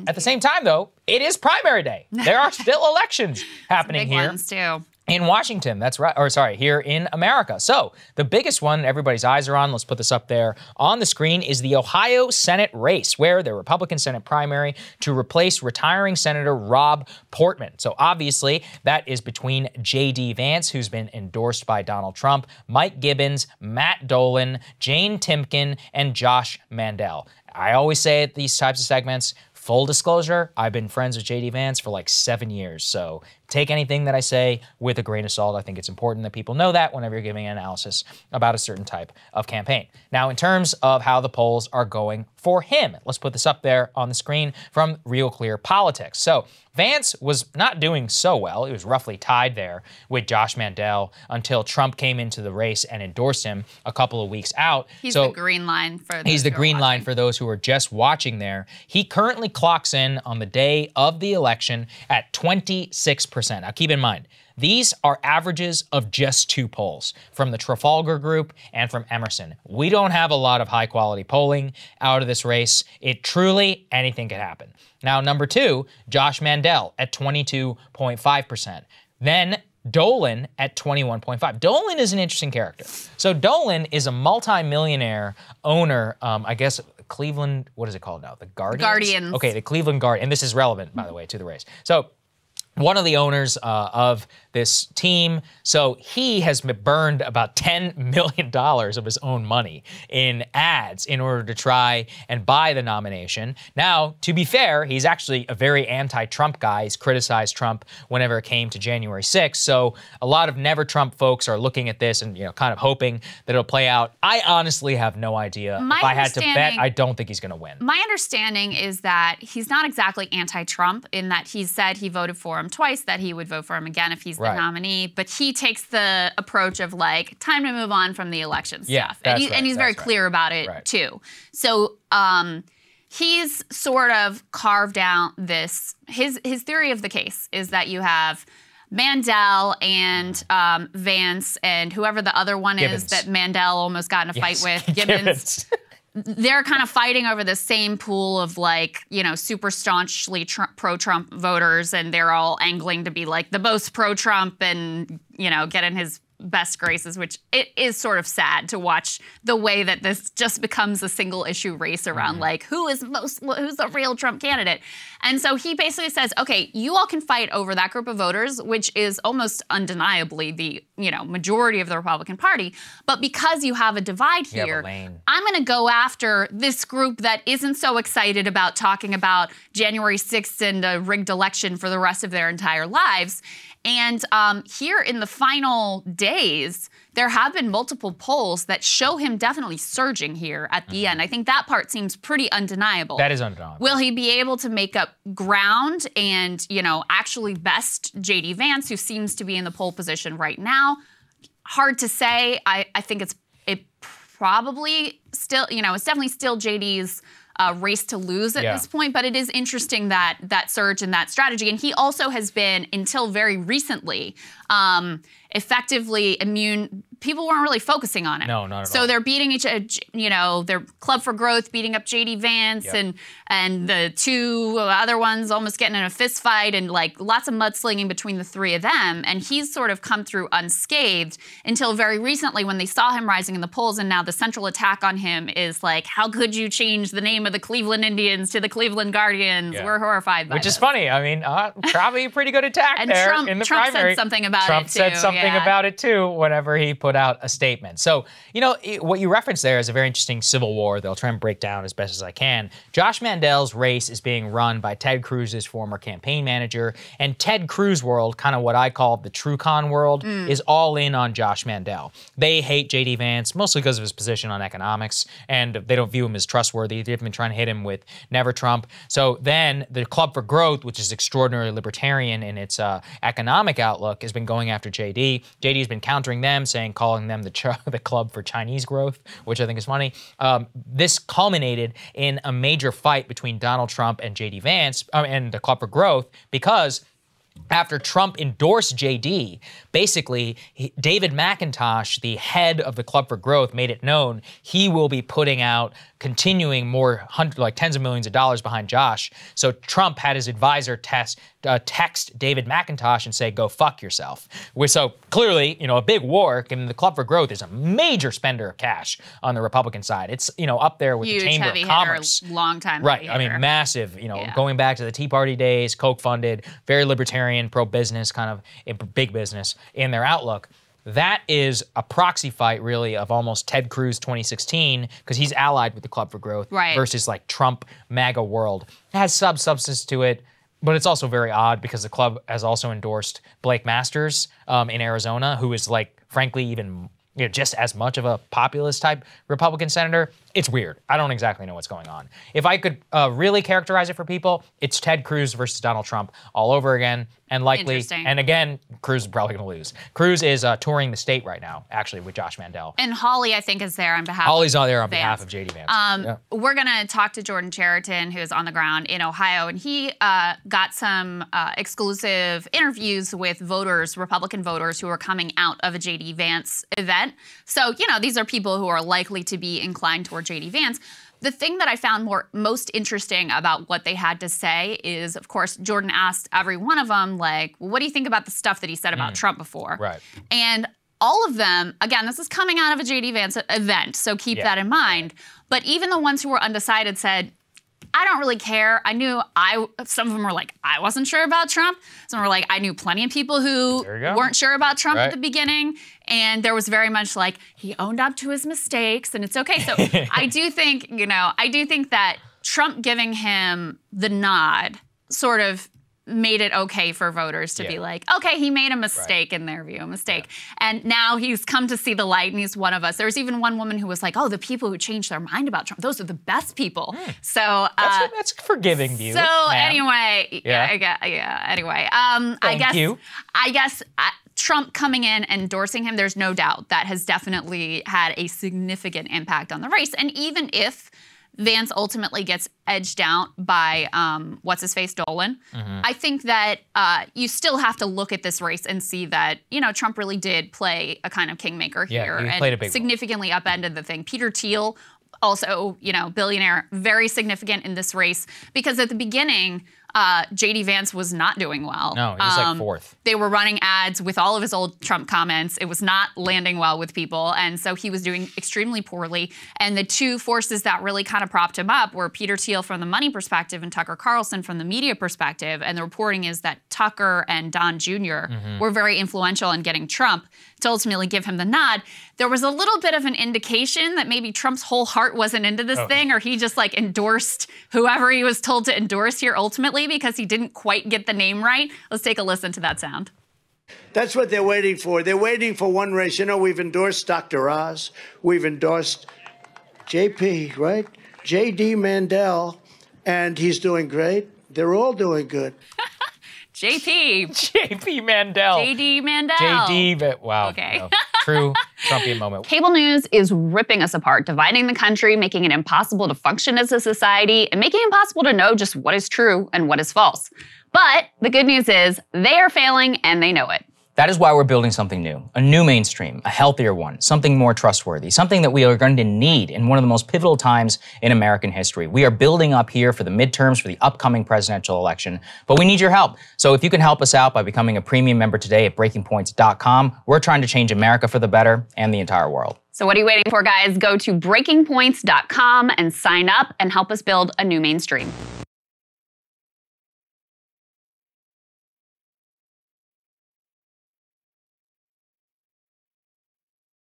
At the same time, though, it is primary day. There are still elections happening here. Big ones, too. In Washington, that's right, or sorry, here in America. So the biggest one everybody's eyes are on, let's put this up there on the screen, is the Ohio Senate race, where the Republican Senate primary to replace retiring Senator Rob Portman. So obviously that is between JD Vance, who's been endorsed by Donald Trump, Mike Gibbons, Matt Dolan, Jane Timken, and Josh Mandel. I always say at these types of segments, full disclosure, I've been friends with JD Vance for like 7 years, so take anything that I say with a grain of salt. I think it's important that people know that whenever you're giving an analysis about a certain type of campaign. Now, in terms of how the polls are going for him, let's put this up there on the screen from Real Clear Politics. So Vance was not doing so well. He was roughly tied there with Josh Mandel until Trump came into the race and endorsed him a couple of weeks out. He's the green line for those He's the green line for those who are just watching there. He currently clocks in on the day of the election at 26%. Now, keep in mind, these are averages of just 2 polls from the Trafalgar Group and from Emerson. We don't have a lot of high-quality polling out of this race. It truly, anything could happen. Now, number 2, Josh Mandel at 22.5%. Then Dolan at 21.5%. Dolan is an interesting character. So Dolan is a multi-millionaire owner, I guess, Cleveland, what is it called now? The Guardians? Okay, the Cleveland Guardians. And this is relevant, by the way, to the race. So one of the owners of this team, so he has burned about $10 million of his own money in ads in order to try and buy the nomination. Now, to be fair, he's actually a very anti-Trump guy. He's criticized Trump whenever it came to January 6th. So a lot of never Trump folks are looking at this and kind of hoping that it'll play out. I honestly have no idea. If I had to bet, I don't think he's going to win. My understanding is that he's not exactly anti-Trump in that he said he voted for him twice, that he would vote for him again if he's the nominee, but he takes the approach of like, time to move on from the election stuff. And he's very clear about it too. So he's sort of carved out this, his theory of the case is that you have Mandel and Vance and whoever the other one is that Mandel almost got in a fight with, Gibbons. They're kind of fighting over the same pool of like, super staunchly pro-Trump voters, and they're all angling to be like the most pro-Trump and, get in his best graces, which it is sort of sad to watch the way that this just becomes a single issue race around like who's the real Trump candidate. And so he basically says, okay, you all can fight over that group of voters, which is almost undeniably the, majority of the Republican Party. But because you have a divide here, I'm going to go after this group that isn't so excited about talking about January 6th and a rigged election for the rest of their entire lives. And here in the final days, there have been multiple polls that show him definitely surging here at the end. I think that part seems pretty undeniable. That is undeniable. Will he be able to make up ground and, actually best JD Vance, who seems to be in the pole position right now? Hard to say. I think it probably still, it's definitely still JD's race to lose at this point, but it is interesting that surge and that strategy. And he also has been, until very recently, effectively immune. People weren't really focusing on it. No, not at all. So they're beating each, their Club for Growth beating up JD Vance, and the 2 other ones almost getting in a fist fight, and like lots of mudslinging between the 3 of them. And he's sort of come through unscathed until very recently when they saw him rising in the polls. And now the central attack on him is like, how could you change the name of the Cleveland Indians to the Cleveland Guardians? We're horrified by Which is funny. I mean, probably a pretty good attack and there Trump, in the Trump primary. said something about Trump it too. said something about it too whenever he put out a statement. So, what you referenced there is a very interesting civil war that I'll try and break down as best as I can. Josh Mandel's race is being run by Ted Cruz's former campaign manager, and Ted Cruz world, kind of what I call the true con world, is all in on Josh Mandel. They hate JD Vance, mostly because of his position on economics, and they don't view him as trustworthy. They've been trying to hit him with Never Trump. So then the Club for Growth, which is extraordinarily libertarian in its economic outlook, has been going after JD. JD has been countering them, calling them the Club for Chinese Growth, which I think is funny. This culminated in a major fight between Donald Trump and JD Vance and the Club for Growth because after Trump endorsed JD, basically, David McIntosh, the head of the Club for Growth, made it known he will be putting out continuing more tens of millions of dollars behind Josh. So Trump had his advisor text David McIntosh and say, go fuck yourself. So clearly, a big war. I mean, the Club for Growth is a major spender of cash on the Republican side. It's, up there with huge, the Chamber heavy of Commerce. Hitter, long time. Right. I mean, massive, going back to the Tea Party days, Koch funded, very libertarian, pro-business, kind of big business in their outlook. That is a proxy fight, really, of almost Ted Cruz 2016, because he's allied with the Club for Growth, versus like Trump MAGA world. It has substance to it, but it's also very odd because the club has also endorsed Blake Masters in Arizona, who is frankly, even just as much of a populist type Republican senator. It's weird. I don't exactly know what's going on. If I could really characterize it for people, it's Ted Cruz versus Donald Trump all over again. And likely, and again, Cruz is probably going to lose. Cruz is touring the state right now, actually, with Josh Mandel. And Hawley, I think, is there on behalf Hawley's of there on behalf of JD Vance. We're going to talk to Jordan Chariton, who is on the ground in Ohio, and he got some exclusive interviews with voters, Republican voters, who are coming out of a JD Vance event. So, these are people who are likely to be inclined toward JD Vance. The thing that I found most interesting about what they had to say is, of course, Jordan asked every one of them, what do you think about the stuff that he said about Trump before? Right. And all of them, again, this is coming out of a JD Vance event, so keep that in mind. But even the ones who were undecided said, I don't really care. Some of them were like, I wasn't sure about Trump. Some were like, I knew plenty of people who weren't sure about Trump at the beginning. And there was very much like, he owned up to his mistakes and it's okay. So I do think, that Trump giving him the nod sort of made it okay for voters to be like, okay, he made a mistake in their view, a mistake. And now he's come to see the light and he's one of us. There was even one woman who was like, oh, the people who changed their mind about Trump, those are the best people. So that's a forgiving view. So anyway, anyway, I guess Trump coming in, endorsing him, there's no doubt that has definitely had a significant impact on the race. And even if Vance ultimately gets edged out by what's-his-face Dolan, I think that you still have to look at this race and see that, Trump really did play a kind of kingmaker here. He played a big significantly upended the thing. Peter Thiel, also, billionaire, very significant in this race, because at the beginning, JD Vance was not doing well. No, he was fourth. They were running ads with all of his old Trump comments. It was not landing well with people. And so he was doing extremely poorly. And the two forces that really kind of propped him up were Peter Thiel from the money perspective and Tucker Carlson from the media perspective. And the reporting is that Tucker and Don Jr. were very influential in getting Trump to ultimately give him the nod. There was a little bit of an indication that maybe Trump's whole heart wasn't into this thing, or he just endorsed whoever he was told to endorse here ultimately because he didn't quite get the name right. Let's take a listen to that sound. That's what they're waiting for. They're waiting for one race. We've endorsed Dr. Oz. We've endorsed JP, right? JD Mandel, and he's doing great. They're all doing good. JP Mandel. JD Mandel. JD, wow. Okay. No, true Trumpian moment. Cable news is ripping us apart, dividing the country, making it impossible to function as a society, and making it impossible to know just what is true and what is false. But the good news is they are failing and they know it. That is why we're building something new, a new mainstream, a healthier one, something more trustworthy, something that we are going to need in one of the most pivotal times in American history. We are building up here for the midterms, for the upcoming presidential election, but we need your help. So if you can help us out by becoming a premium member today at breakingpoints.com, we're trying to change America for the better and the entire world. So what are you waiting for, guys? Go to breakingpoints.com and sign up and help us build a new mainstream.